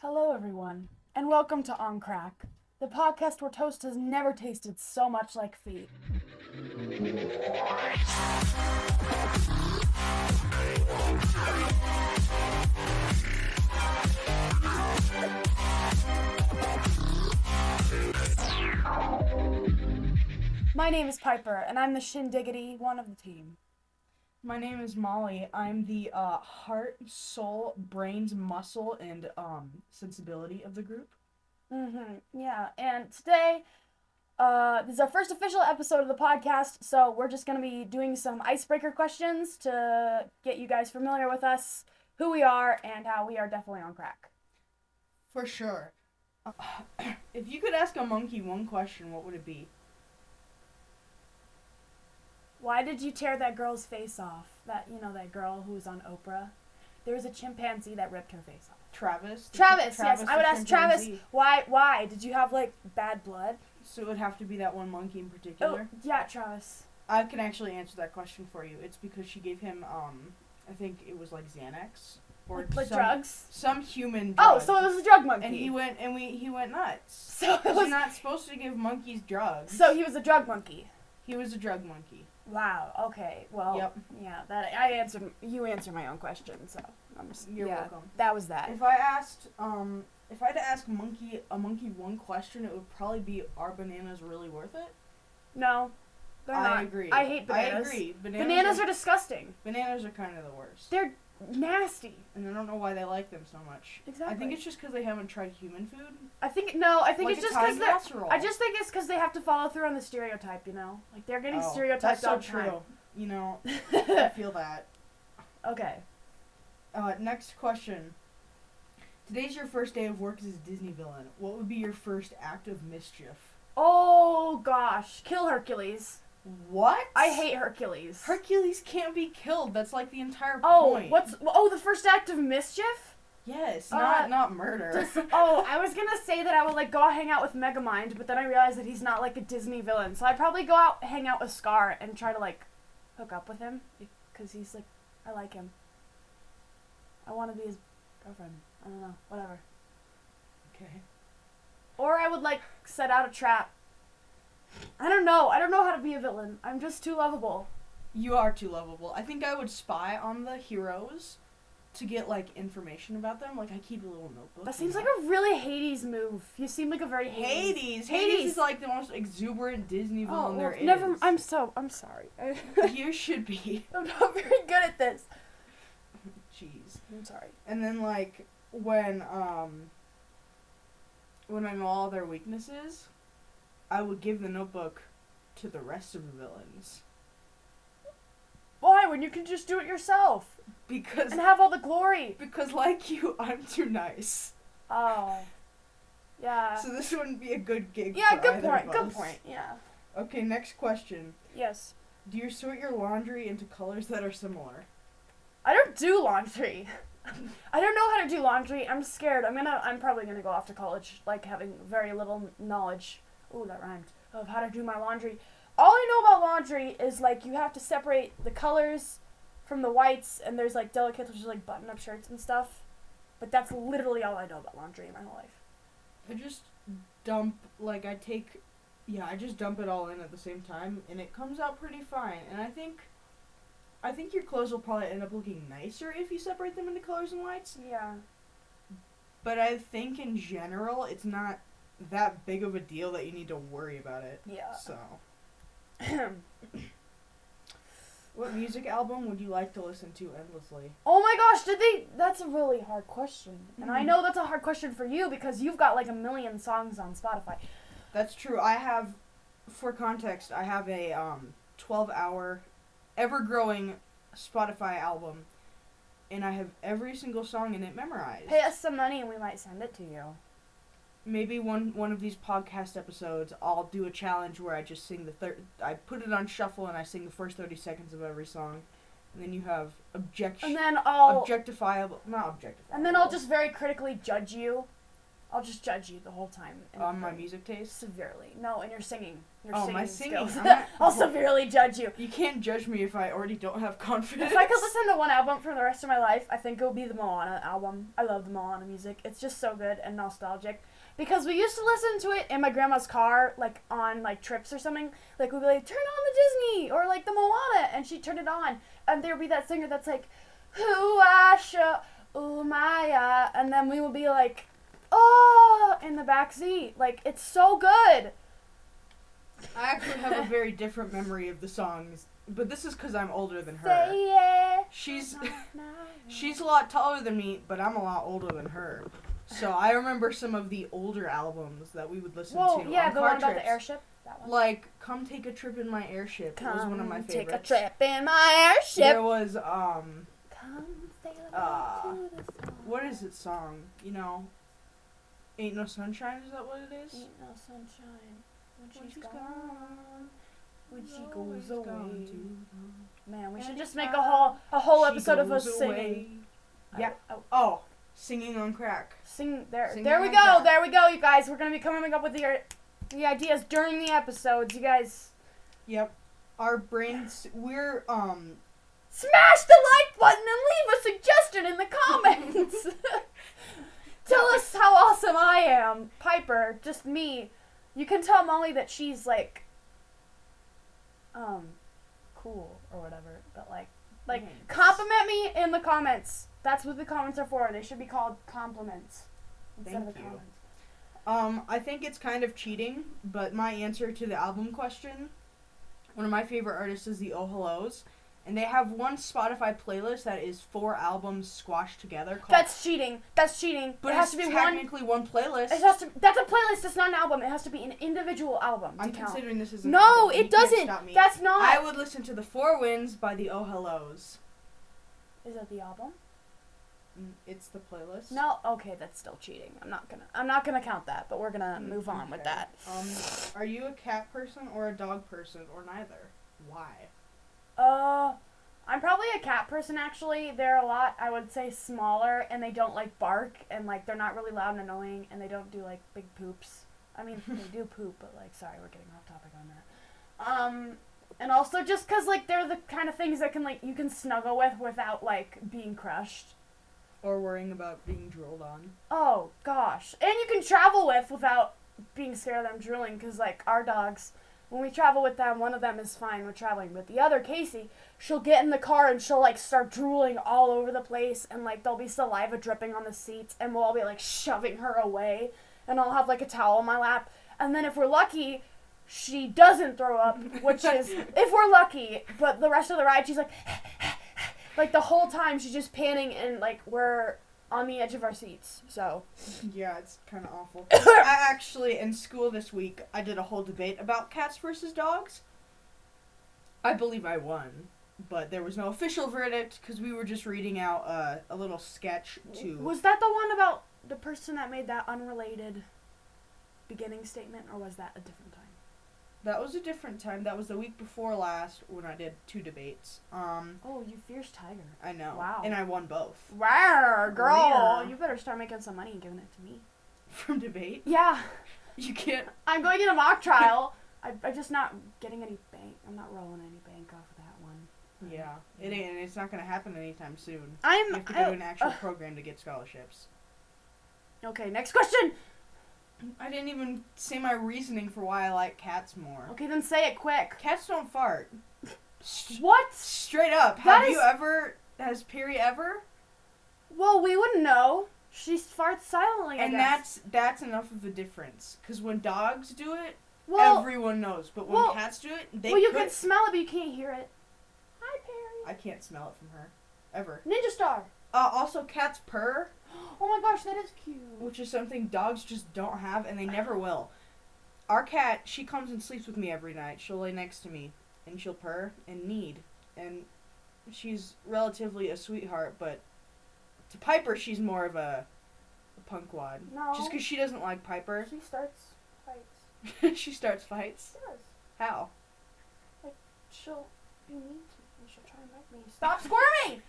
Hello, everyone, and welcome to On Crack, the podcast where toast has never tasted so much like feet. My name is Piper, and I'm the shindiggity one of the team. My name is Molly. I'm the heart, soul, brains, muscle, and sensibility of the group. Yeah, and today, this is our first official episode of the podcast, so we're just going to be doing some icebreaker questions to get you guys familiar with us, who we are, and how we are definitely on crack. For sure. If you could ask a monkey one question, what would it be? Why did you tear that girl's face off? That girl who was on Oprah? There was a chimpanzee that ripped her face off. Travis, yes. I would ask Travis, why? Did you have, bad blood? So it would have to be that one monkey in particular? Oh, yeah, Travis. I can actually answer that question for you. It's because she gave him, I think it was Xanax. Or drugs? Some human drug. Oh, so it was a drug monkey. And he went nuts. So You're not supposed to give monkeys drugs. So he was a drug monkey. He was a drug monkey. Wow. Okay. Well. Yep. Yeah. You answered my own question, so You're welcome. That was that. If I had to ask a monkey one question, it would probably be, are bananas really worth it? No, they're not. I agree. I hate bananas. I agree. Bananas are disgusting. Bananas are kind of the worst. They're nasty. And I don't know why they like them so much. Exactly. I think it's just because they haven't tried human food. I think it's just because I just think it's because they have to follow through on the stereotype. Like they're getting stereotyped all the time. That's so true. I feel that. Okay. Next question. Today's your first day of work as a Disney villain. What would be your first act of mischief? Oh gosh, kill Hercules. What? I hate Hercules. Hercules can't be killed. That's like the entire point. Oh, the first act of mischief? Yes, not murder. I was gonna say that I would go hang out with Megamind, but then I realized that he's not a Disney villain, so I'd probably go out hang out with Scar and try to hook up with him because he's I like him. I want to be his girlfriend. I don't know, whatever. Okay. Or I would set out a trap. I don't know how to be a villain. I'm just too lovable. You are too lovable. I think I would spy on the heroes to get information about them. I keep a little notebook. That seems like a really Hades move. You seem like a very Hades is the most exuberant Disney villain there is. I'm sorry. You should be. I'm not very good at this. Jeez. I'm sorry. And then when I know all their weaknesses, I would give the notebook to the rest of the villains. Why? When you can just do it yourself? And have all the glory. Because like you, I'm too nice. Oh. Yeah. So this wouldn't be a good gig for either of us. Good point. Yeah. Okay, next question. Yes. Do you sort your laundry into colors that are similar? I don't do laundry. I don't know how to do laundry. I'm scared. I'm probably gonna go off to college, having very little knowledge. Ooh, that rhymed. Of how to do my laundry. All I know about laundry is you have to separate the colors from the whites, and there's delicates, which is button-up shirts and stuff. But that's literally all I know about laundry in my whole life. I just dump I just dump it all in at the same time, and it comes out pretty fine. And I think your clothes will probably end up looking nicer if you separate them into colors and whites. Yeah. But I think in general, it's not that big of a deal that you need to worry about it. Yeah. So. What music album would you like to listen to endlessly? Oh my gosh, that's a really hard question. Mm-hmm. And I know that's a hard question for you because you've got a million songs on Spotify. That's true. For context, I have a 12-hour ever-growing Spotify album, and I have every single song in it memorized. Pay us some money and we might send it to you. Maybe one of these podcast episodes, I'll do a challenge where I just sing I put it on shuffle and I sing the first 30 seconds of every song, and then you have And then I'll objectifiable, not objectifiable. And then I'll just very critically judge you I'll just judge you the whole time. On my music taste? Severely. No, and your singing. My singing. Skills. I'll severely judge you. You can't judge me if I already don't have confidence. If I could listen to one album for the rest of my life, I think it would be the Moana album. I love the Moana music. It's just so good and nostalgic. Because we used to listen to it in my grandma's car, like, on, like, trips or something. Like, we'd be like, turn on the Disney, or, like, the Moana, and she'd turn it on. And there would be that singer that's like, Huasha, Umaya, and then we would be like, oh, in the back seat. Like, it's so good. I actually have a very different memory of the songs, but this is because I'm older than her. Say yeah. She's a lot taller than me, but I'm a lot older than her. So I remember some of the older albums that we would listen to yeah, on the car one trips. about the airship. That one. Like, Come Take a Trip in My Airship. It was one of my favorites. Take a trip in my airship. There was, Come sail away to the sun. what is it song? You know, Ain't No Sunshine, is that what it is? Ain't no sunshine when she's gone. When she goes away. Man, we should just make a whole episode of us singing. Yeah. Oh, Singing on Crack. There we on go. crack. There we go, you guys. We're gonna be coming up with the ideas during the episodes, you guys. Yep. Our brains, we're Smash the like button and leave a suggestion in the comments. Tell us how awesome I am, Piper. Just me. You can tell Molly that she's like, cool or whatever. But like, compliment me in the comments. That's what the comments are for. They should be called compliments instead of the comments. I think it's kind of cheating, but my answer to the album question, one of my favorite artists is the Oh Hellos, and they have one Spotify playlist that is 4 albums squashed together. That's cheating. That's cheating. But it has to be technically one playlist. That's a playlist. It's not an album. It has to be an individual album. I'm considering this as an No, album. it doesn't. That's not. I would listen to The 4 Winds by the Oh Hellos. Is that the album? It's the playlist. No, okay, that's still cheating. I'm not gonna count that, but we're gonna move on with that. Are you a cat person or a dog person or neither? Why? I'm probably a cat person actually. They're a lot, I would say, smaller, and they don't like bark, and like they're not really loud and annoying, and they don't do like big poops. I mean, they do poop, but like, sorry, we're getting off topic on that. And also just 'cause like they're the kind of things that you can snuggle with without like being crushed. Or worrying about being drooled on. Oh, gosh. And you can travel with without being scared of them drooling, because, like, our dogs, when we travel with them, one of them is fine with traveling, but the other, Casey, she'll get in the car and she'll, like, start drooling all over the place, and, like, there'll be saliva dripping on the seats, and we'll all be, like, shoving her away, and I'll have, like, a towel on my lap, and then if we're lucky, she doesn't throw up, which is, if we're lucky, but the rest of the ride, she's like... Like, the whole time, she's just panning, and, like, we're on the edge of our seats, so. Yeah, it's kind of awful. I actually, in school this week, I did a whole debate about cats versus dogs. I believe I won, but there was no official verdict, because we were just reading out a little sketch to... Was that the one about the person that made that unrelated beginning statement, or was that a different time? That was a different time. That was the week before last when I did 2 debates. Oh, you fierce tiger. I know. Wow. And I won both. Rawr, girl. Rawr. You better start making some money and giving it to me. From debate? Yeah. You can't... I'm going in a mock trial. I'm just not getting any bank. I'm not rolling any bank off of that one. Yeah. It ain't, and it's not going to happen anytime soon. You have to go to an actual program to get scholarships. Okay, next question. I didn't even say my reasoning for why I like cats more. Okay, then say it quick. Cats don't fart. What? Straight up. Has Perry ever? Well, we wouldn't know. She farts silently, I guess. And that's enough of a difference. Because when dogs do it, everyone knows. But when cats do it, you can smell it, but you can't hear it. Hi, Perry. I can't smell it from her. Ever. Ninja Star. Also, cats purr. Oh my gosh, that is cute. Which is something dogs just don't have, and they never will. Our cat, she comes and sleeps with me every night. She'll lay next to me, and she'll purr and knead. And she's relatively a sweetheart, but to Piper, she's more of a punkwad. No. Just because she doesn't like Piper. She starts fights. She starts fights? She does. How? Like, she'll be mean to me. She'll try and bite me. Stop squirming!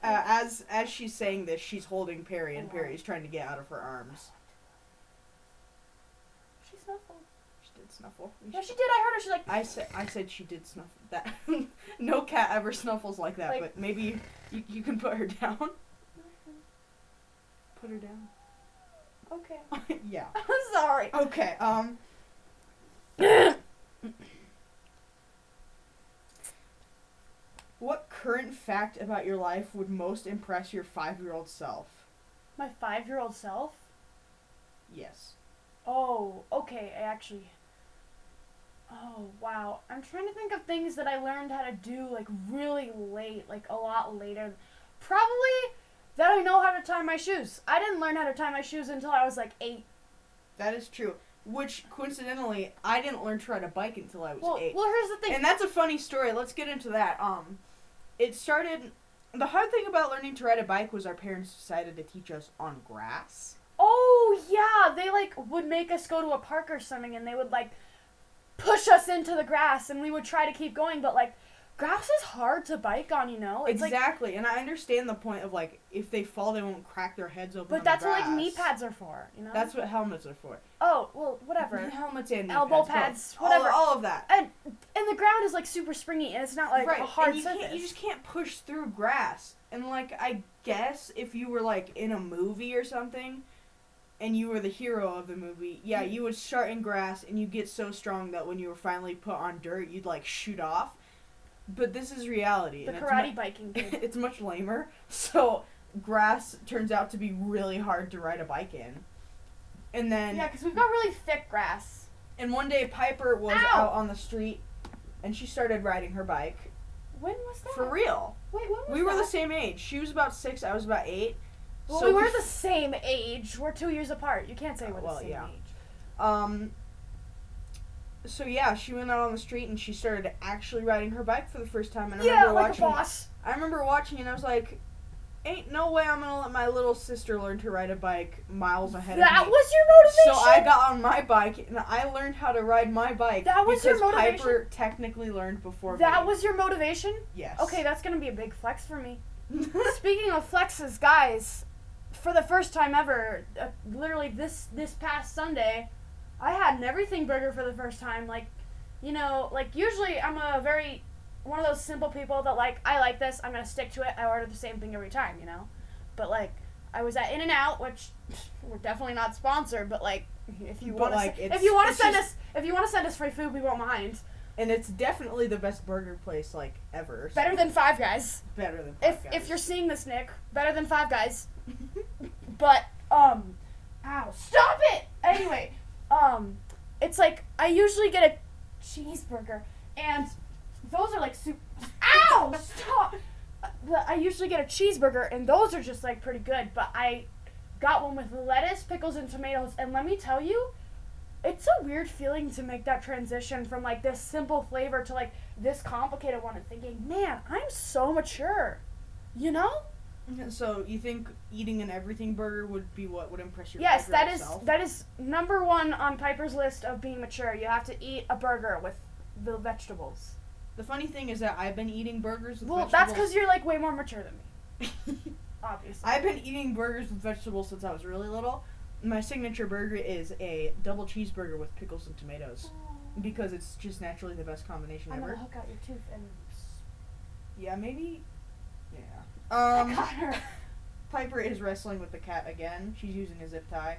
As she's saying this, she's holding Perry, and Perry's trying to get out of her arms. She snuffled. She did snuffle. Yeah, she did. I heard her. She's like. I said she did snuffle. That no cat ever snuffles like that. Like- But maybe you can put her down. Put her down. Okay. Yeah. I'm sorry. Okay. What current fact about your life would most impress your 5-year-old self? My 5-year-old self. Yes. Oh, okay. Oh, wow. I'm trying to think of things that I learned how to do, like, really late, like, a lot later. Probably that I know how to tie my shoes. I didn't learn how to tie my shoes until I was, like, 8. That is true. Which, coincidentally, I didn't learn to ride a bike until I was 8. Well, here's the thing. And that's a funny story. Let's get into that. It started... The hard thing about learning to ride a bike was our parents decided to teach us on grass. Oh, yeah. They, like, would make us go to a park or something, and they would, like, push us into the grass, and we would try to keep going, but, like, grass is hard to bike on, you know? It's exactly, and I understand the point of, like, if they fall, they won't crack their heads open. But that's what, like, knee pads are for, you know? That's what helmets are for. Oh, well, whatever. Helmets and knee elbow pads, whatever. All of that. And the ground is, like, super springy, and it's not, like, a hard surface. You just can't push through grass. And, like, I guess if you were, like, in a movie or something, and you were the hero of the movie, yeah, you would start in grass, and you get so strong that when you were finally put on dirt, you'd, like, shoot off. But this is reality. The karate biking kid. It's much lamer. So, grass turns out to be really hard to ride a bike in. And then... Yeah, because we've got really thick grass. And one day, Piper was Ow! out on the street, and she started riding her bike. When was that? For real. Wait, when was that? We were the same age. She was about 6, I was about 8. Well, so we were the same age. We're 2 years apart. You can't say we're the same age. So yeah, she went out on the street and she started actually riding her bike for the first time. And I Yeah, remember like watching, a boss. I remember watching and I was like, ain't no way I'm gonna let my little sister learn to ride a bike miles ahead of me. That was your motivation? So I got on my bike and I learned how to ride my bike. That was your because motivation? Piper technically learned before me. That was your motivation? Yes. Okay, that's going to be a big flex for me. Speaking of flexes, guys, for the first time ever, literally this past Sunday, I had an everything burger for the first time. Like, you know, like usually I'm one of those simple people that like, I like this, I'm going to stick to it, I order the same thing every time, you know? But like, I was at In-N-Out, which we're definitely not sponsored, but like, if you want to send us free food, we won't mind. And it's definitely the best burger place like ever. So. Better than Five Guys. Better than Five Guys. If you're seeing this, Nick, better than Five Guys. But ow, stop it. Anyway, it's like I usually get a cheeseburger, and those are like super. Ow, stop. I usually get a cheeseburger, and those are just like pretty good. But I got one with lettuce, pickles, and tomatoes, and let me tell you, it's a weird feeling to make that transition from like this simple flavor to like this complicated one and thinking, man, I'm so mature. You know? So you think eating an everything burger would be what would impress your Yes, self? that is number one on Piper's list of being mature. You have to eat a burger with the vegetables. The funny thing is that I've been eating burgers with Well, vegetables. that's because you're like way more mature than me. Obviously. I've been eating burgers with vegetables since I was really little. My signature burger is a double cheeseburger with pickles and tomatoes. Because it's just naturally the best combination I'm ever. gonna hook out your tooth and... Yeah, maybe... Yeah. I got her. Piper is wrestling with the cat again. She's using a zip tie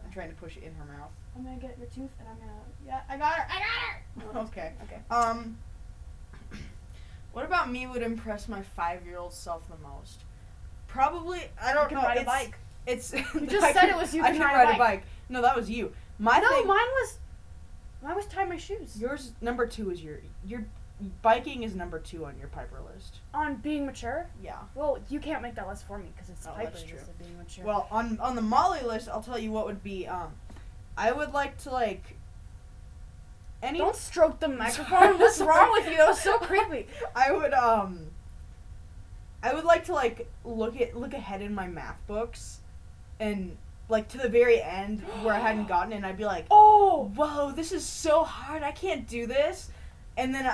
and trying to push it in her mouth. I'm gonna get your tooth and I'm gonna... Yeah, I got her! Okay. Okay. What about me would impress my 5-year-old self the most? Probably, I don't know. Ride a bike. It's You just said it was you I can can ride a bike. No, that was you. Mine was tie my shoes. Yours number 2 is your biking is number 2 on your Piper list. On being mature? Yeah. Well, you can't make that list for me because it's Piper's that's true. list of being mature. Well, on the Molly list, I'll tell you what would be. I would like to like. Don't stroke the microphone. What's wrong with you? That was so creepy. I would like to like look ahead in my math books, and like to the very end where I hadn't gotten it, and I'd be like, oh, whoa, this is so hard. I can't do this. And then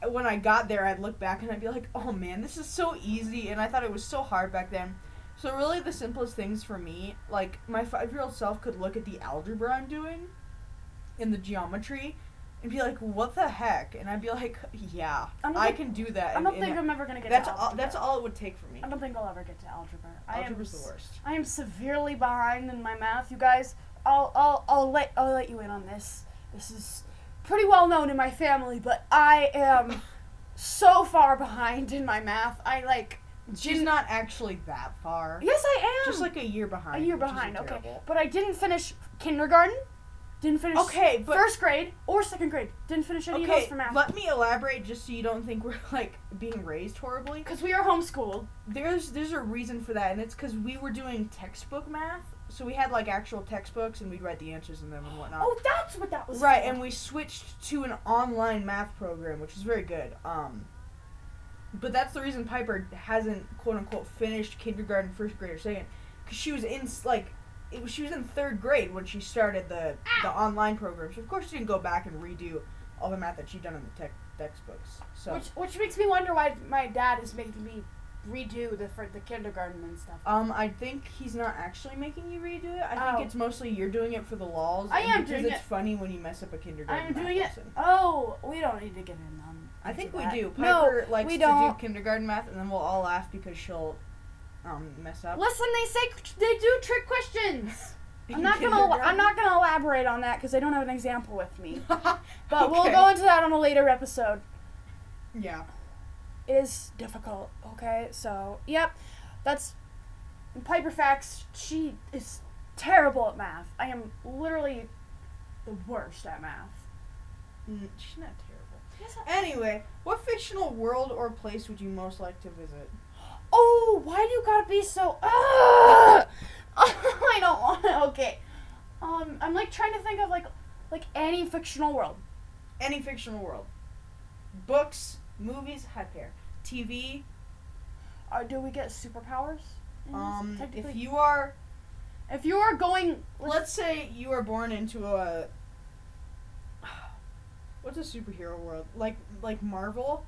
when I got there, I'd look back and I'd be like, oh man, this is so easy, and I thought it was so hard back then. So really, the simplest things for me, like my 5-year-old self could look at the algebra I'm doing, in the geometry and be like, what the heck? And I'd be like, yeah, I can do that. I don't think I'm ever going to get to algebra. That's all it would take for me. I don't think I'll ever get to algebra. Algebra's the worst. I am severely behind in my math, you guys. I'll let you in on this. This is pretty well known in my family, but I am so far behind in my math. She's not actually that far. Yes, I am. Just like a year behind. A year behind, okay. But I didn't finish kindergarten. Didn't finish first grade or second grade. Didn't finish any of those for math. Let me elaborate just so you don't think we're being raised horribly. Because we are homeschooled. There's a reason for that, and it's because we were doing textbook math. So we had actual textbooks, and we'd write the answers in them and whatnot. Oh, that's what that was. Right, for. and we switched to an online math program, which is very good. But that's the reason Piper hasn't quote unquote finished kindergarten, first grade, or second, because she was in she was in third grade when she started the online program. So of course she didn't go back and redo all the math that she'd done in the textbooks. So which makes me wonder why my dad is making me redo the kindergarten and stuff. I think he's not actually making you redo it. I think it's mostly you're doing it for the lols. I am doing it. Because it's funny when you mess up a kindergarten. I am doing lesson. it. Oh, we don't need to get in on. I think we do. Piper no, likes we to don't. do kindergarten math, and then we'll all laugh because she'll mess up. Listen, they do trick questions. I'm not gonna elaborate on that because I don't have an example with me. But we'll go into that on a later episode. Yeah. It is difficult. Okay, so yep, that's Piper facts. She is terrible at math. I am literally the worst at math. She's not terrible. Yes, Anyway, what fictional world or place would you most like to visit? Oh, why do you gotta be so? I don't want to. Okay, I'm trying to think of like any fictional world. Any fictional world. Books, movies, hat pair, TV. Do we get superpowers? If you are going, let's say you are born into a what's a superhero world like Marvel.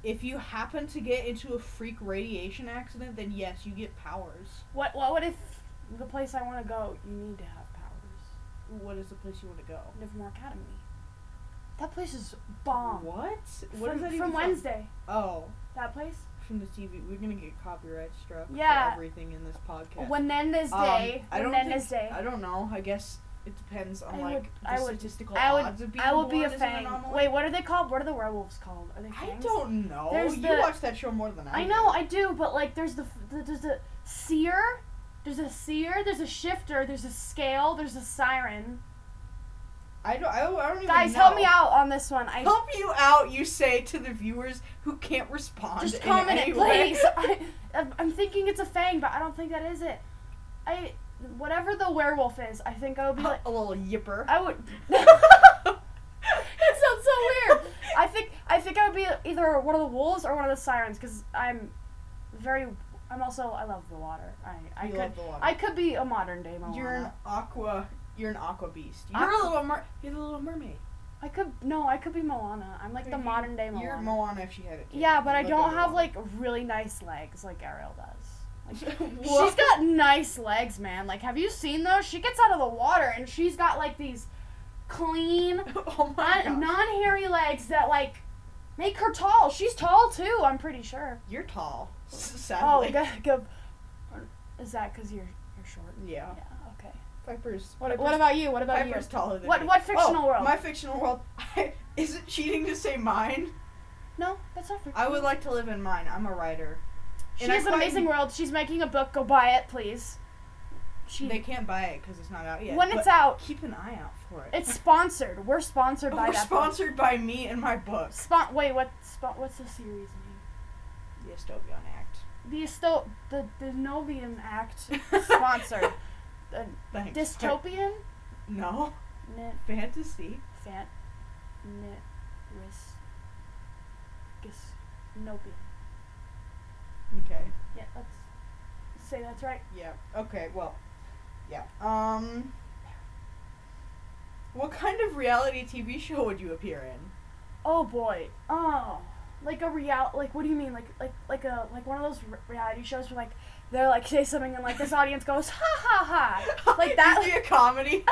If you happen to get into a freak radiation accident, then yes, you get powers. What if the place I want to go, you need to have powers? What is the place you want to go? Livermore Academy. That place is bomb. What? What is that even from Wednesday? Oh. That place? From the TV. We're going to get copyright struck for everything in this podcast. Wenenda's Day. Wenenda's Day. I don't know. I guess it depends on statistical odds of being I would born be a as an fang. anomaly. Wait, what are they called? What are the werewolves called? Are they fangs? I don't know. You watch that show more than I do. I know, I do, but there's the seer, there's a shifter, there's a scale, there's a siren. I don't even Guys, know. help me out on this one. Help you out, you say to the viewers who can't respond. Just comment it, please. I'm thinking it's a fang, but I don't think that is it. Whatever the werewolf is, I think I would be like a little yipper. I would. That sounds so weird. I think I would be either one of the wolves or one of the sirens because I love the water. Love the water. I could be a modern day Moana. You're an aqua beast. You're a little mermaid. I could be Moana. I'm the modern day Moana. You're Moana if she had it. Yeah, but I don't have really nice legs like Ariel does. She's got nice legs, man. Have you seen those? She gets out of the water and she's got these clean, non-hairy legs that make her tall. She's tall too, I'm pretty sure. You're tall, sadly. Oh, good. Is that because you're short? Yeah. Okay. Piper's. What about you? What about you? Piper's taller than me. What fictional world? My fictional world. Is it cheating to say mine? No, that's not fictional. I would like to live in mine. I'm a writer. She has an amazing world. She's making a book. Go buy it, please. They can't buy it because it's not out yet. When it's out, keep an eye out for it. It's sponsored. We're sponsored by that. We're sponsored by me and my book. Wait, what's the series name? The Estobian Act. The Novian Act sponsored. Thanks. Dystopian? No. Fantasy. Nopian. Okay. Yeah, let's say that's right. Yeah. Okay. Well. Yeah. What kind of reality TV show would you appear in? Oh boy. Oh, what do you mean? Like one of those reality shows where they're say something and this audience goes ha ha ha. Like that. Is it a comedy?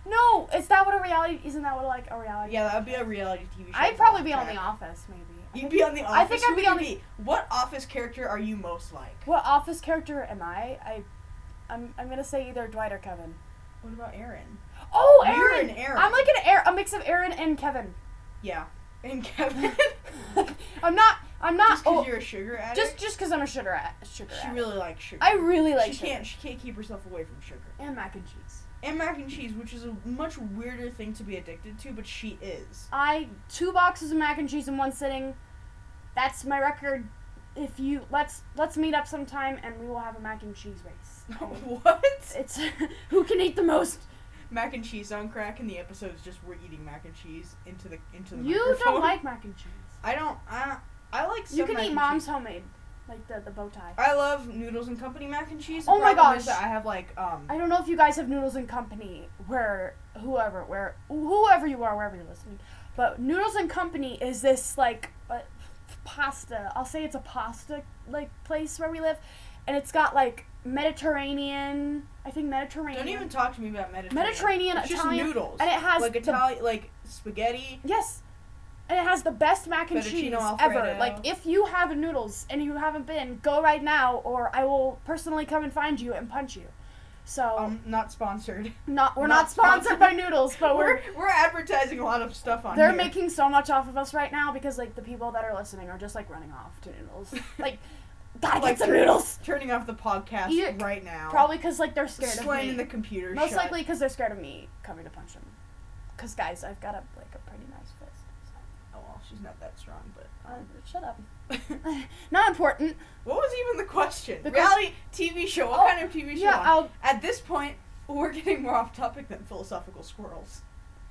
No, is that what a reality? Isn't that what like a reality? Yeah, that would be a reality TV show. I'd probably be on The Office, maybe. You'd be on The Office. I think I'd be on the. What Office character are you most like? What Office character am I? I'm gonna say either Dwight or Kevin. What about Aaron? Oh, You're Aaron! an Aaron. I'm like a mix of Aaron and Kevin. Yeah, and Kevin. I'm not. Just because you're a sugar addict. Just because I'm a sugar She addict. really likes sugar. I really like sugar. She can't keep herself away from sugar. And mac and cheese. And mac and cheese, which is a much weirder thing to be addicted to, but she is. 2 boxes of mac and cheese in one sitting. That's my record. If you let's meet up sometime and we will have a mac and cheese race. What? It's who can eat the most. Mac and cheese on crack, and the episode is just we're eating mac and cheese into the You microphone. don't like mac and cheese. I like some You can mac eat and mom's cheese. homemade, like the bow tie. I love Noodles and Company mac and cheese. Oh my problem is gosh. that I have like I don't know if you guys have Noodles and Company whoever you are, wherever you're listening, but Noodles and Company is this like pasta. I'll say it's a pasta like place where we live, and it's got like Mediterranean. Don't even talk to me about Mediterranean. Mediterranean, it's Italian, just noodles. and it has like Italian, like spaghetti. Yes. And it has the best mac and Fettuccine cheese Alfredo. ever. Like, if you have noodles and you haven't been, go right now, or I will personally come and find you and punch you. So Not sponsored. we're not sponsored by noodles, but we're advertising a lot of stuff on they're here. making so much off of us right now because like the people that are listening are just like running off to noodles. Like, gotta get some noodles. Turning off the podcast right now. Probably because like they're scared of me. Slamming the computer. Most shut. likely because they're scared of me coming to punch them. Because guys, I've got a pretty nice fist. Oh well, she's not that strong, but shut up. Not important. What was even the question? The Reality TV show. What kind of TV show? Yeah, At this point, we're getting more off topic than philosophical squirrels.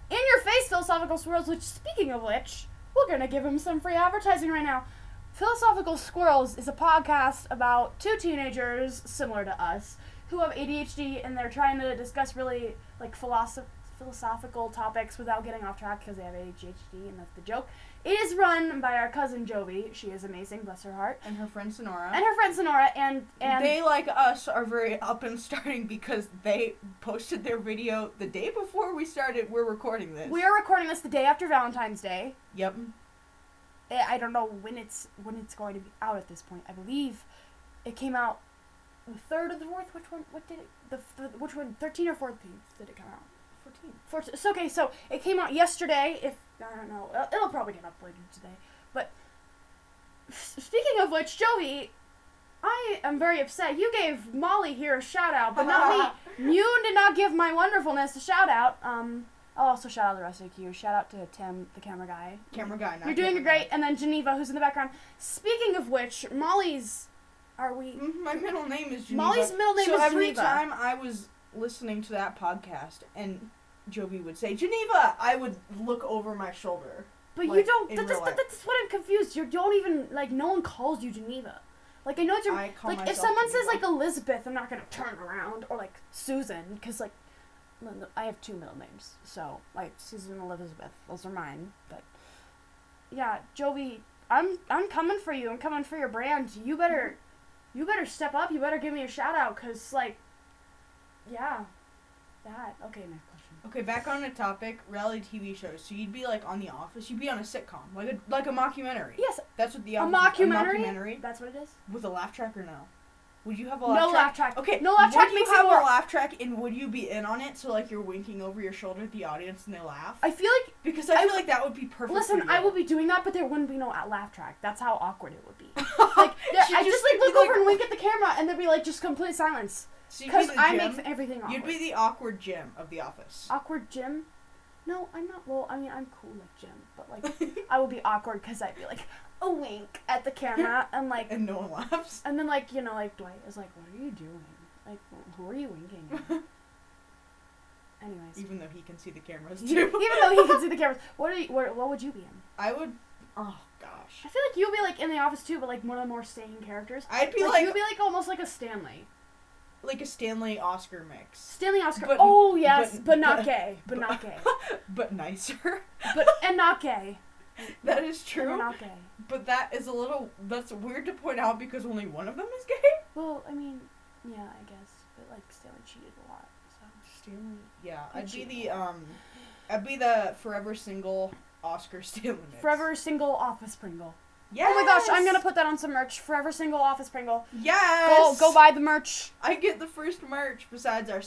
In your face, philosophical squirrels. Which, speaking of which, we're gonna give them some free advertising right now. Philosophical Squirrels is a podcast about 2 teenagers similar to us who have ADHD and they're trying to discuss really like philosophical topics without getting off track because they have ADHD, and that's the joke. It is run by our cousin Jovi. She is amazing, bless her heart. And her friend Sonora. And they, like us, are very up and starting because they posted their video the day before we're recording this. We are recording this the day after Valentine's Day. Yep. I don't know when it's going to be out at this point. I believe it came out the 3rd or the 4th. Which one? What did it? Which one? 13th or 14th did it come out? 14th. It's okay. So it came out yesterday. I don't know, it'll probably get uploaded today. But speaking of which, Joey, I am very upset. You gave Molly here a shout out, but not me. You did not give my wonderfulness a shout out. I'll also shout out the rest of you. Shout out to Tim, the camera guy. You're doing great. And then Geneva, who's in the background. Speaking of which, Molly's... My middle name is Geneva. Molly's middle name is Geneva. So every time I was listening to that podcast and Jovi would say, Geneva, I would look over my shoulder. But like, you don't... That's what I'm confused. You don't even... Like, no one calls you Geneva. Like, I know it's your... Like, if someone says, like, Elizabeth, I'm not going to turn around. Or, like, Susan. Because, like... I have 2 middle names, so like Susan and Elizabeth, those are mine. But yeah, Jovi, I'm coming for you. I'm coming for your brand. You better step up. You better give me a shout out, cause like, yeah, that. Okay, next question. Okay, back on the topic, reality TV shows. So you'd be like on The Office. You'd be on a sitcom, like a mockumentary. Yes, that's what The Office. A mockumentary. That's what it is. With a laugh track or no? Would you have a laugh track? No laugh track. Okay, no laugh track makes it more... Would you have a laugh track, and would you be in on it, so, like, you're winking over your shoulder at the audience and they laugh? I feel like... Because I feel like that would be perfect. Listen, I will be doing that, but there wouldn't be no laugh track. That's how awkward it would be. Like, I just, like, look over and wink at the camera, and there'd be, like, just complete silence. Because I make everything awkward. You'd be the awkward Jim of The Office. Awkward Jim? No, I'm not... Well, I mean, I'm cool like Jim, but, like, I would be awkward because I'd be, like... a wink at the camera and like and no one laughs, and then like, you know, like Dwight is like, what are you doing, like who are you winking at? Anyways, even though he can see the cameras too. Even though he can see the cameras, what would you be in? I would, oh gosh, I feel like you'd be like in The Office too, but like one of the more sane characters. I'd be like you'd be like almost like a Stanley, like a Stanley Oscar mix. Stanley Oscar, oh yes, but not gay, but not gay, but nicer, and not gay. That is true. Not gay. But that's weird to point out because only one of them is gay. Well, I mean, yeah, I guess. But, like, Stanley cheated a lot. So. Stanley. Yeah, Peachy. I'd be the forever single Oscar Stanley mix. Forever single office Pringle. Yes! Oh my gosh, I'm gonna put that on some merch. Forever single office Pringle. Yes! Go buy the merch. I get the first merch besides our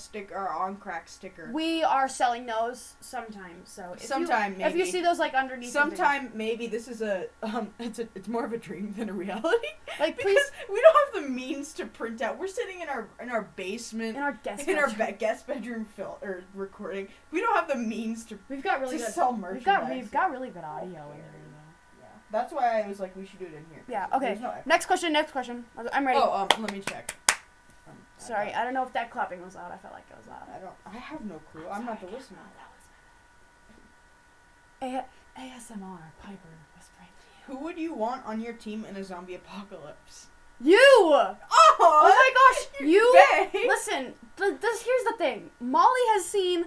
on crack sticker. We are selling those sometime. So maybe. If you see those like underneath. Sometime maybe this is it's more of a dream than a reality. Like because we don't have the means to print out. We're sitting in our basement in our guest guest bedroom recording. We don't have the means to We've got really to good sell merchandise. We've got really good audio in there. That's why I was like, we should do it in here. Yeah, okay. Next question. I'm ready. Oh, let me check. Sorry, I don't know if that clapping was loud. I felt like it was loud. I have no clue. I'm not the listener. ASMR, Piper whispering to you. Who would you want on your team in a zombie apocalypse? You! Oh my gosh! You! Listen, here's the thing. Molly has seen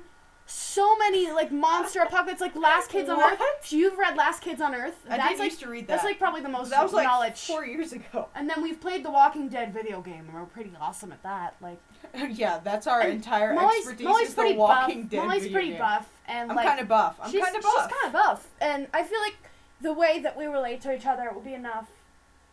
so many like monster apocalypse, like Last Kids on Earth. You've read Last Kids on Earth. I used to read that. That's like probably the most that was like knowledge. 4 years ago. And then we've played the Walking Dead video game, and we're pretty awesome at that. Like, yeah, that's our entire expertise. Molly's is pretty the Walking Dead Molly's video pretty game. buff, and I'm kind of buff. She's kind of buff, and I feel like the way that we relate to each other will be enough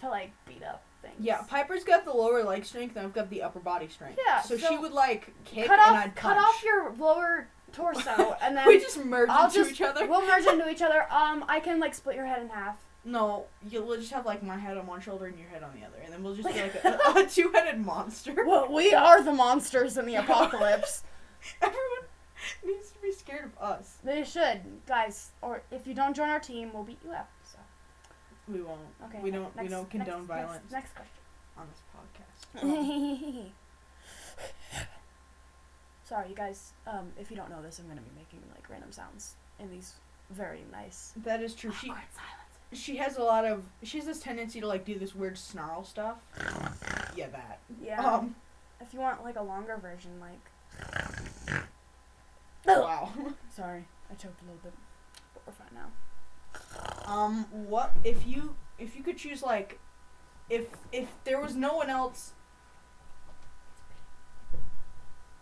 to like beat up things. Yeah, Piper's got the lower leg strength, and I've got the upper body strength. Yeah, so she would like kick, and I'd punch. Cut off your lower torso, and then we just merge into each other. We'll merge into each other. I can like split your head in half. No, you'll just have like my head on one shoulder and your head on the other, and then we'll just be like a two-headed monster. Well, we are the monsters in the apocalypse. Everyone needs to be scared of us. They should, guys. Or if you don't join our team, we'll beat you up. So we won't. Okay. We don't condone violence. Next question. On this podcast. Sorry, you guys. If you don't know this, I'm gonna be making like random sounds in these very nice. That is true. She has this tendency to like do this weird snarl stuff. Yeah, that. Yeah. If you want like a longer version, like. Wow. Sorry, I choked a little bit, but we're fine now. What if you could choose like, if there was no one else.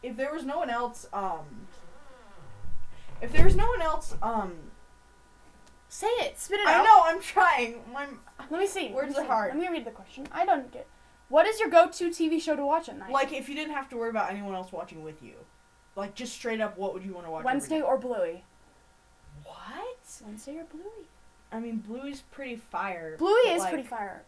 If there was no one else, say it, spit it out. I know, I'm trying. Let me see. Words are hard. Let me read the question. I don't get. What is your go-to TV show to watch at night? Like, if you didn't have to worry about anyone else watching with you, like just straight up, what would you want to watch? Wednesday or Bluey? What? Wednesday or Bluey? I mean, Bluey's pretty fire. Bluey is pretty fire.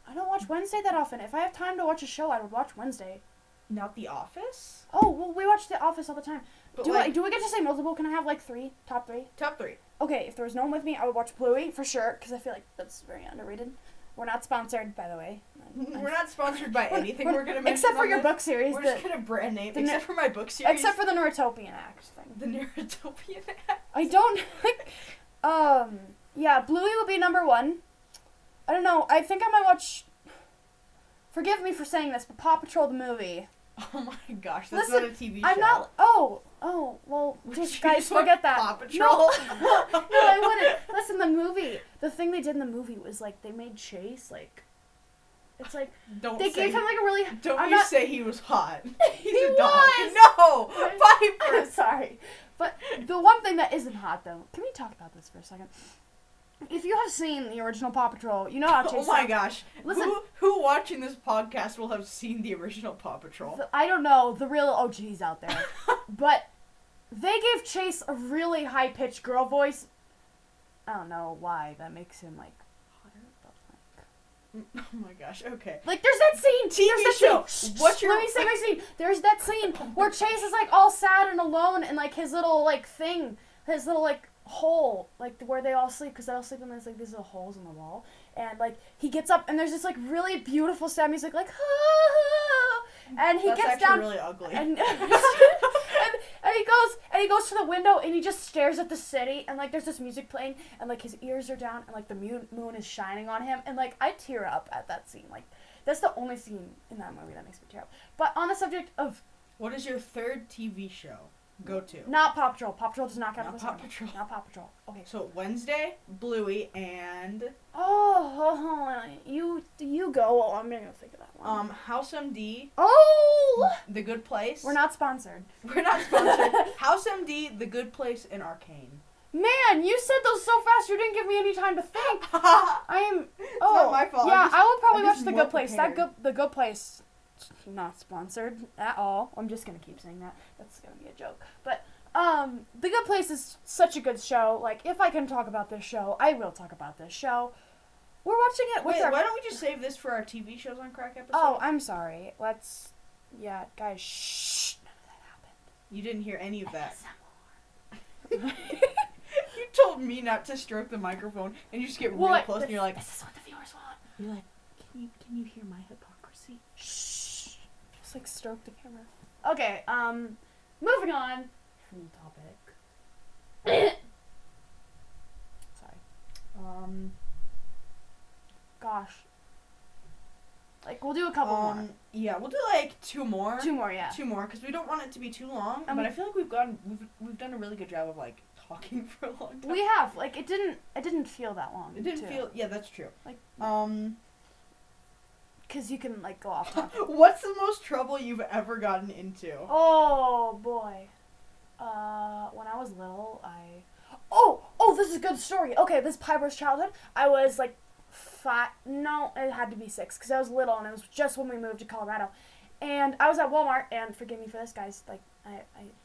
I don't watch Wednesday that often. If I have time to watch a show, I would watch Wednesday. Not The Office? Oh, well, we watch The Office all the time. But do we get to say multiple? Can I have like three? Top three? Top three. Okay, if there was no one with me, I would watch Bluey for sure, because I feel like that's very underrated. We're not sponsored, by the way. We're not sponsored by anything we're going to mention. Except for your book series. We're just going to brand name. Except for my book series. Except for the Neurotopian Act thing. The Neurotopian Act? I don't like... yeah, Bluey would be number one. I don't know. I think I might watch... Forgive me for saying this, but Paw Patrol the movie. Oh my gosh, that's not a TV show. I'm not... Oh, well, just guys, forget that. Paw Patrol? No, I wouldn't. Listen, the movie, the thing they did in the movie was, like, they made Chase, like... It's like... They gave him, like, a really... Don't say he was hot. He's a dog. was! No! Piper! I'm sorry. But the one thing that isn't hot, though... Can we talk about this for a second? If you have seen the original Paw Patrol, you know how Chase... Oh my gosh. Listen, who watching this podcast will have seen the original Paw Patrol? I don't know, the real OGs out there. But they gave Chase a really high-pitched girl voice. I don't know why that makes him, like, hotter, but, like... Oh my gosh, okay. Like, there's that scene! TV show! Let me say my scene! There's that scene where Chase is, like, all sad and alone in, like, his little, like, thing. His little, like... hole, like where they all sleep, because they all sleep in these like these little holes in the wall, and like he gets up and there's this like really beautiful sad music, like and he gets down really ugly, and he goes to the window and he just stares at the city, and like there's this music playing and like his ears are down and like the moon is shining on him, and like I tear up at that scene. Like that's the only scene in that movie that makes me tear up. But on the subject of what is your third TV show? go to. Not Paw Patrol. Paw Patrol does not count. Not Paw Patrol. Not Paw Patrol. Okay. So Wednesday, Bluey, and You go. Oh, I'm gonna think of that one. House MD. Oh. The Good Place. We're not sponsored. We're not sponsored. House MD, The Good Place, and Arcane. Man, you said those so fast. You didn't give me any time to think. I'm. It's not my fault. Yeah, I will probably I'm watch just The more Good Place. prepared. The Good Place. Not sponsored at all. I'm just gonna keep saying that. That's gonna be a joke. But The Good Place is such a good show. Like, if I can talk about this show, I will talk about this show. We're watching it with Wait, our. why don't we just save this for our TV shows on Crack episode? Oh, I'm sorry. Let's. Yeah, guys. Shh. None of that happened. You didn't hear any of that. ASMR. You told me not to stroke the microphone, and you just get real close, and you're like, "This is what the viewers want." You're like, can you hear my hypocrisy? Shh. Just like stroke the camera. Okay. Moving on. New topic. Sorry. Gosh. Like, we'll do a couple more. Yeah, we'll do like two more. Two more, yeah. Two more, because we don't want it to be too long. And but I feel like we've done a really good job of like talking for a long time. We have. Like, it didn't feel that long. It didn't feel. Yeah, that's true. Like, because you can like go off topic. What's the most trouble you've ever gotten into? Oh boy. When I was little, Oh, this is a good story. Okay, this is Piper's childhood. I was like 5. No, it had to be 6 because I was little, and it was just when we moved to Colorado. And I was at Walmart, and forgive me for this, guys. Like,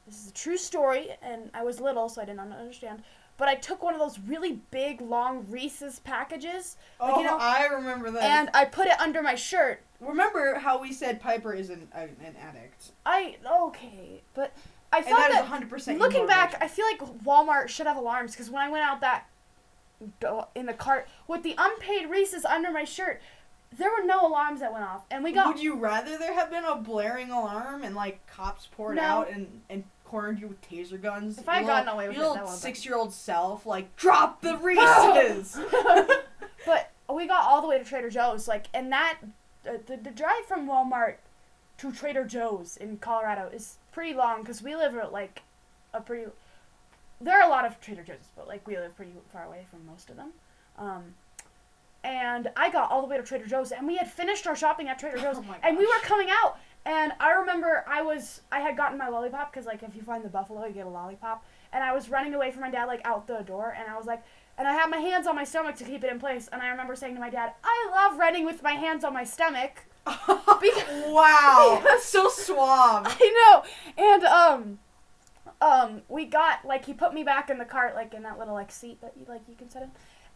this is a true story, and I was little, so I did not understand. But I took one of those really big, long Reese's packages. Like, Oh, I remember that. And I put it under my shirt. Remember how we said Piper is an addict? Okay, but I thought and that that is 100% looking your back, motivation. I feel like Walmart should have alarms because when I went out in the cart with the unpaid Reese's under my shirt, there were no alarms that went off, and we got. Would you rather there have been a blaring alarm and like cops poured out and cornered you with taser guns? If I had gotten away with your it, that little would have 6-year-old self like drop the Reese's. But we got all the way to Trader Joe's, like, and that the drive from Walmart to Trader Joe's in Colorado is pretty long because we live at like a pretty. There are a lot of Trader Joe's, but like we live pretty far away from most of them. And I got all the way to Trader Joe's, and we had finished our shopping at Trader Joe's, and we were coming out, and I remember I had gotten my lollipop, because, like, if you find the buffalo, you get a lollipop, and I was running away from my dad, like, out the door, and I was like, and I had my hands on my stomach to keep it in place, and I remember saying to my dad, I love running with my hands on my stomach. Wow, that's so suave. I know, and, we got, like, he put me back in the cart, like, in that little, like, seat that you can sit in,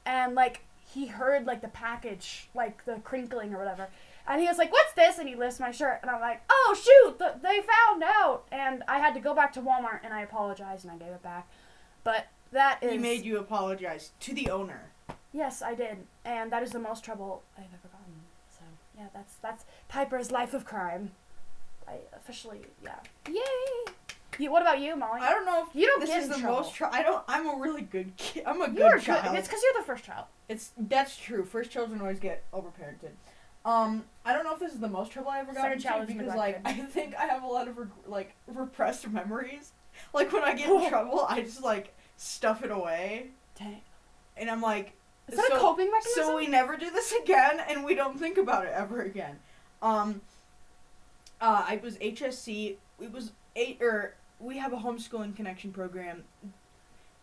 and, like, he heard, like, the package, like, the crinkling or whatever. And he was like, what's this? And he lifts my shirt. And I'm like, oh, shoot, they found out. And I had to go back to Walmart, and I apologized, and I gave it back. But that is... He made you apologize to the owner. Yes, I did. And that is the most trouble I've ever gotten. So, yeah, that's Piper's life of crime. I officially, yeah. Yay! What about you, Molly? I don't know if you don't this get is in the trouble. most I'm a really good kid. I'm a You're good child. It's because you're the first child. That's true. First children always get overparented. I don't know if this is the most trouble I ever got Second into child is because neglected. like I think I have a lot of repressed memories. Like when I get in trouble, I just like stuff it away. Dang. And I'm like, is that a coping mechanism? So we never do this again, and we don't think about it ever again. I was HSC. It was we have a homeschooling connection program.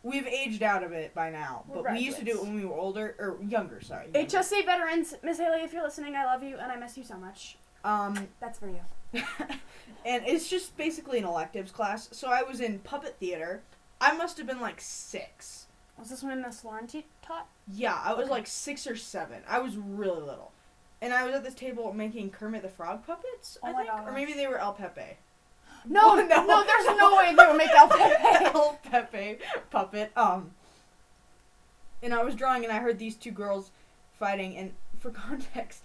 We've aged out of it by now, but we used to do it when we were older, or younger, sorry. Younger. HSC veterans, Miss Haley, if you're listening, I love you, and I miss you so much. That's for you. And it's just basically an electives class. So I was in puppet theater. I must have been like 6. Was this when Miss Lauren taught? Yeah, I was like 6 or 7. I was really little. And I was at this table making Kermit the Frog puppets, I think. Or maybe they were El Pepe. No, there's no way they would make El Pepe. El Pepe puppet. And I was drawing, and I heard these 2 girls fighting. And for context,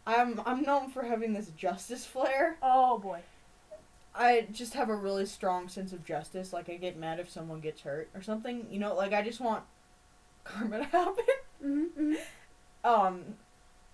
I'm known for having this justice flair. Oh boy. I just have a really strong sense of justice. Like I get mad if someone gets hurt or something. You know, like I just want karma to happen. Mm-hmm.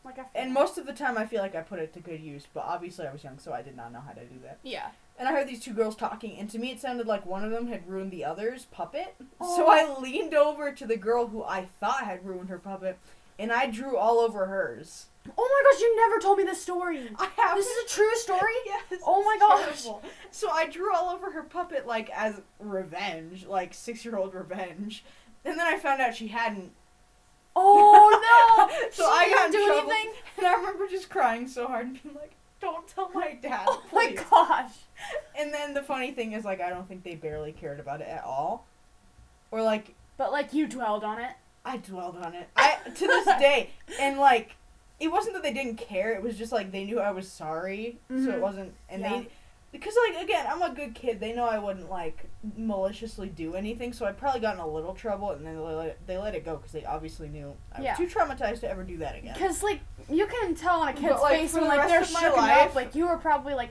Like I feel And most of the time, I feel like I put it to good use, but obviously I was young, so I did not know how to do that. Yeah. And I heard these two girls talking, and to me it sounded like one of them had ruined the other's puppet. Oh. So I leaned over to the girl who I thought had ruined her puppet, and I drew all over hers. Oh my gosh, you never told me this story. I have. This is a true story? Yes. Oh my it's gosh. terrible. So I drew all over her puppet, like, as revenge, like 6-year-old revenge. And then I found out she hadn't. Oh no! So She I got in didn't do trouble. anything? And I remember just crying so hard and being like, don't tell my dad, Oh please. my gosh. And then the funny thing is, like, I don't think they barely cared about it at all. Or, like, But like you dwelled on it. I dwelled on it. To this day. And, like, it wasn't that they didn't care. It was just, like, they knew I was sorry. So it Mhm. wasn't, and Yeah. because, like, again, I'm a good kid. They know I wouldn't, like, maliciously do anything. So I'd probably gotten a little trouble, and then they let it go because they obviously knew I was Yeah. too traumatized to ever do that again. Because like you can tell on a kid's But, like, face for when the like rest they're of my shooken life- up. Like you were probably like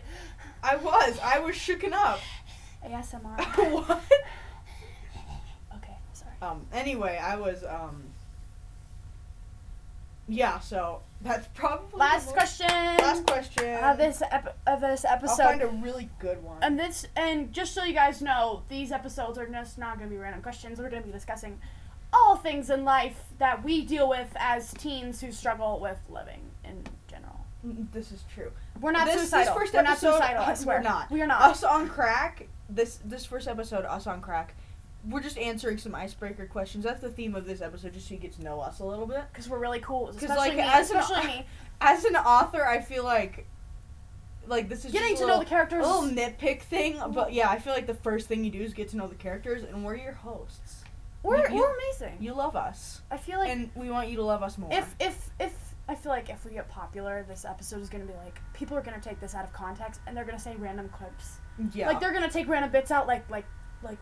I was shooken up. ASMR. What? Okay, sorry. Anyway, I was, yeah, so that's probably Last the most- question. Last question. This I'll episode. find a really good one. And just so you guys know, these episodes are just not going to be random questions. We're going to be discussing all things in life that we deal with as teens who struggle with living in general. This is true. We're not This suicidal. first We're not episode, suicidal, I swear. We're not. We are not. Us on Crack, this first episode, Us on Crack, we're just answering some icebreaker questions. That's the theme of this episode, just so you get to know us a little bit. Because we're really cool. 'Cause, Especially like, me. as an- Especially me. As an author, I feel like this is Getting just to a know little, the characters. a little nitpick thing, but yeah, I feel like the first thing you do is get to know the characters, and we're your hosts. We're you- amazing. You love us, I feel like and we want you to love us more. if I feel like if we get popular, this episode is gonna be like people are gonna take this out of context and they're gonna say random clips. yeah, Like they're gonna take random bits out, like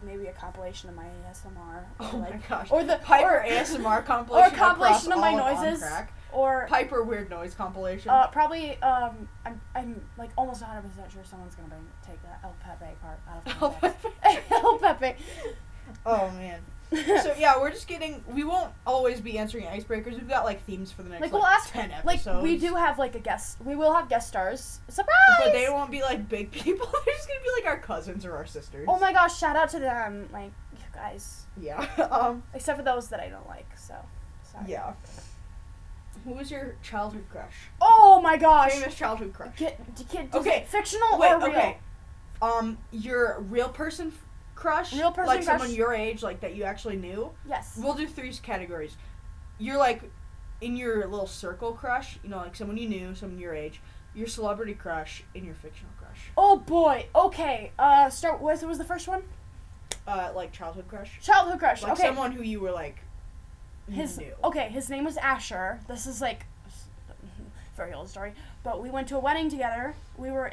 maybe a compilation of my ASMR. Or oh like, my gosh, or the Piper or, ASMR or compilation, a compilation across of my all On noises, Crack. or Piper weird noise compilation. probably I'm like almost 100% sure someone's gonna take that El Pepe part out of El context. El Pepe. Oh man. So yeah, we won't always be answering icebreakers. We've got like themes for the next Like, we'll ask 10 like episodes. we do have like we will have guest stars. Surprise! But they won't be like big people. They're just gonna be like our cousins or our sisters. Oh my gosh, shout out to them, like you guys. Yeah. Except for those that I don't like, so sorry. Yeah. Who was your childhood crush? Oh my gosh. Famous childhood crush. Okay, fictional Wait, or real? okay. Your real person crush? Real person like crush? someone your age, like that you actually knew? Yes. We'll do 3 categories. You're like in your little circle crush, you know, like someone you knew, someone your age, your celebrity crush, and your fictional crush. Oh boy. Okay. Start. What was the first one? Like childhood crush. Childhood crush. Like okay. someone who you were like you knew. Okay. His name was Asher. This is like very old story, but we went to a wedding together. We're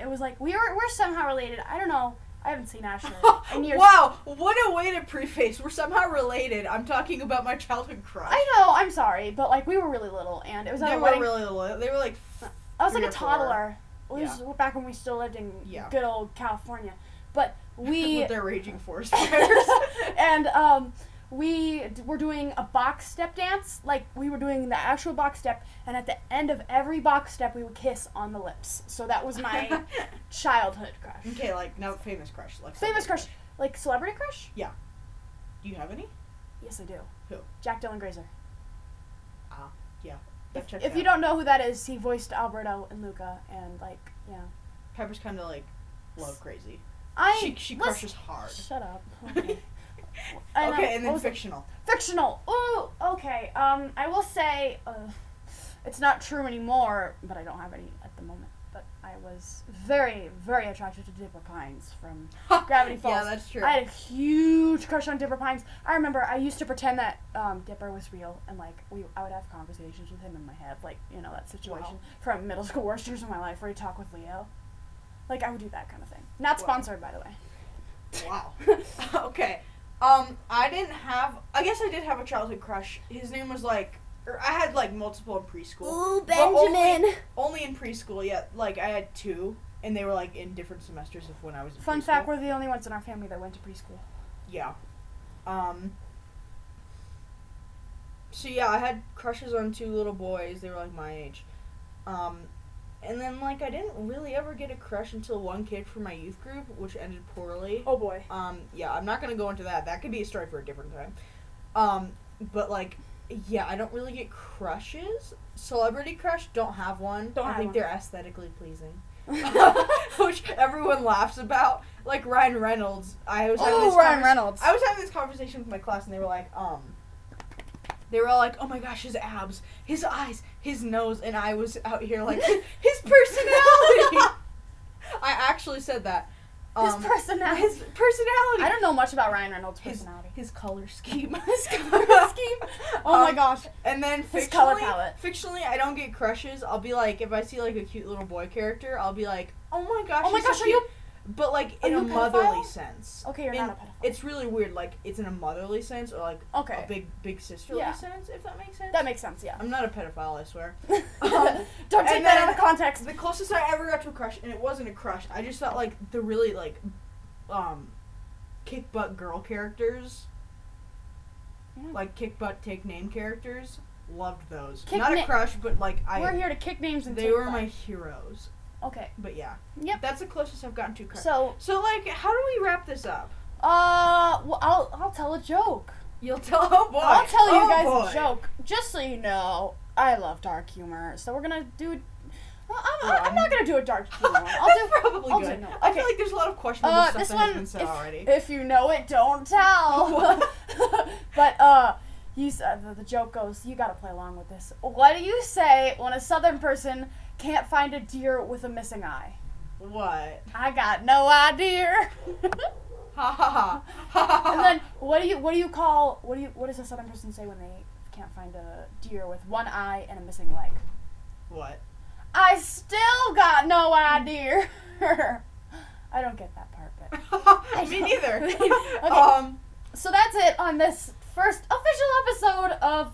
somehow related. I don't know. I haven't seen Asher in years. Wow, what a way to preface. We're somehow related. I'm talking about my childhood crush. I know. I'm sorry, but like we were really little, and it was at They a were wedding. really little. They were like I was like 3 a or 4. toddler. It was back when we still lived in good old California, but we with their raging forest fires. and we were doing a box step dance. Like we were doing the actual box step, and at the end of every box step, we would kiss on the lips. So that was my childhood crush. Okay, like now famous crush. Like Famous crush, like celebrity crush? Do you have any? Yes, I do. Who? Jack Dylan Grazer. Yeah. That checks If you out. don't know who that is, he voiced Alberto and Luca, and like Pepper's kind of like love crazy. She listen- crushes hard. Shut up. Okay. Okay, and then what was it? fictional. Fictional. Ooh, okay. I will say it's not true anymore, but I don't have any at the moment. But I was very, very attracted to Dipper Pines from Gravity Falls. Yeah, that's true. I had a huge crush on Dipper Pines. I remember I used to pretend that Dipper was real, and like I would have conversations with him in my head, like that situation from middle school worst years of my life where you talk with Leo. Like I would do that kind of thing. Not sponsored, by the way. Wow. Okay. I guess I did have a childhood crush. His name was I had like multiple in preschool. Ooh, But Benjamin. Only in preschool, yeah. Like I had 2, and they were like in different semesters of when I was in Fun preschool. fact: we're the only ones in our family that went to preschool. Yeah. So yeah, I had crushes on 2 little boys. They were like my age. And then, like, I didn't really ever get a crush until one kid from my youth group, which ended poorly. Oh boy. Yeah, I'm not gonna go into that. That could be a story for a different time. But, like, yeah, I don't really get crushes. Celebrity crush, don't have one. I think they're aesthetically pleasing. Which everyone laughs about. Like, Ryan Reynolds. I was having this conversation with my class, and they were like, oh my gosh, his abs, his eyes, his nose, and I was out here like, his personality. I actually said that. His personality. I don't know much about Ryan Reynolds' personality. His color scheme. Oh my gosh. And then his color palette. Fictionally, I don't get crushes. I'll be like, if I see like a cute little boy character, I'll be like, oh my gosh, are you? But like in a motherly sense. Okay, you're not a pedophile. It's really weird. Like it's in a motherly sense or like a big sisterly sense. If that makes sense. That makes sense. Yeah. I'm not a pedophile, I swear. Don't take that out of context. The closest I ever got to a crush, and it wasn't a crush. I just thought like the really like, kick butt girl characters. Yeah. Like kick butt take name characters. Loved those. Not a crush, but like we're here to kick names and they were my heroes. Okay. But yeah. Yep. That's the closest I've gotten to crush. So like, how do we wrap this up? Well, I'll tell a joke. You'll tell? Oh boy. I'll tell you guys a joke. Just so you know, I love dark humor. So we're gonna do. I'm not gonna do a dark humor one. That's probably good. Okay. I feel like there's a lot of questionable stuff that has been said already. If you know it, don't tell. But you said the joke goes. You gotta play along with this. What do you say when a Southern person can't find a deer with a missing eye? What? I got no idea. Ha ha ha. And then what does a Southern person say when they can't find a deer with one eye and a missing leg? What? I still got no idea. I don't get that part, but me neither. Okay. So that's it on this first official episode of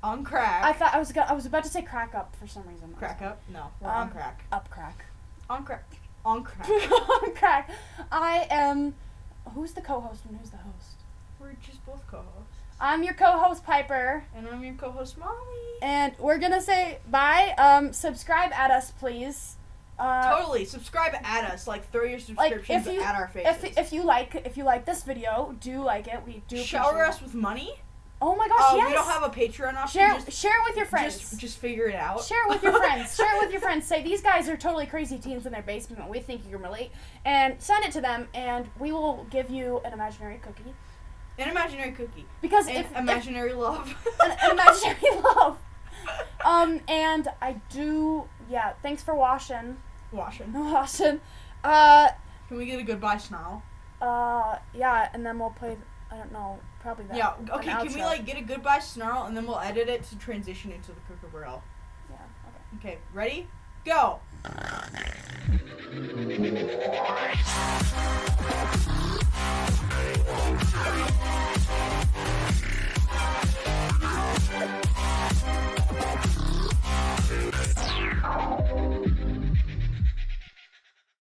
On Crack. I thought I was about to say crack up for some reason. Crack up? No, we're on crack. Up crack. On crack. On crack. On crack. I am. Who's the co-host and who's the host? We're just both co-hosts. I'm your co-host Piper. And I'm your co-host Molly. And we're gonna say bye. Subscribe at us, please. Totally. Subscribe at us. Like throw your subscriptions at our faces. If you like this video, do like it. We do. Shower us with money. Oh my gosh, yes. We don't have a Patreon option. Share it with your friends. Just figure it out. Share it with your friends. Share it with your friends. Say, these guys are totally crazy teens in their basement. We think you can relate. And send it to them, and we will give you an imaginary cookie. An imaginary cookie. Because imaginary love. An imaginary love. And I do, thanks for watching. Washing. Can we get a goodbye snarl? And then we'll play, I don't know, probably that. Yeah, okay, can we, get a goodbye snarl, and then we'll edit it to transition into the kookaburra? Yeah, okay. Okay, ready? Go!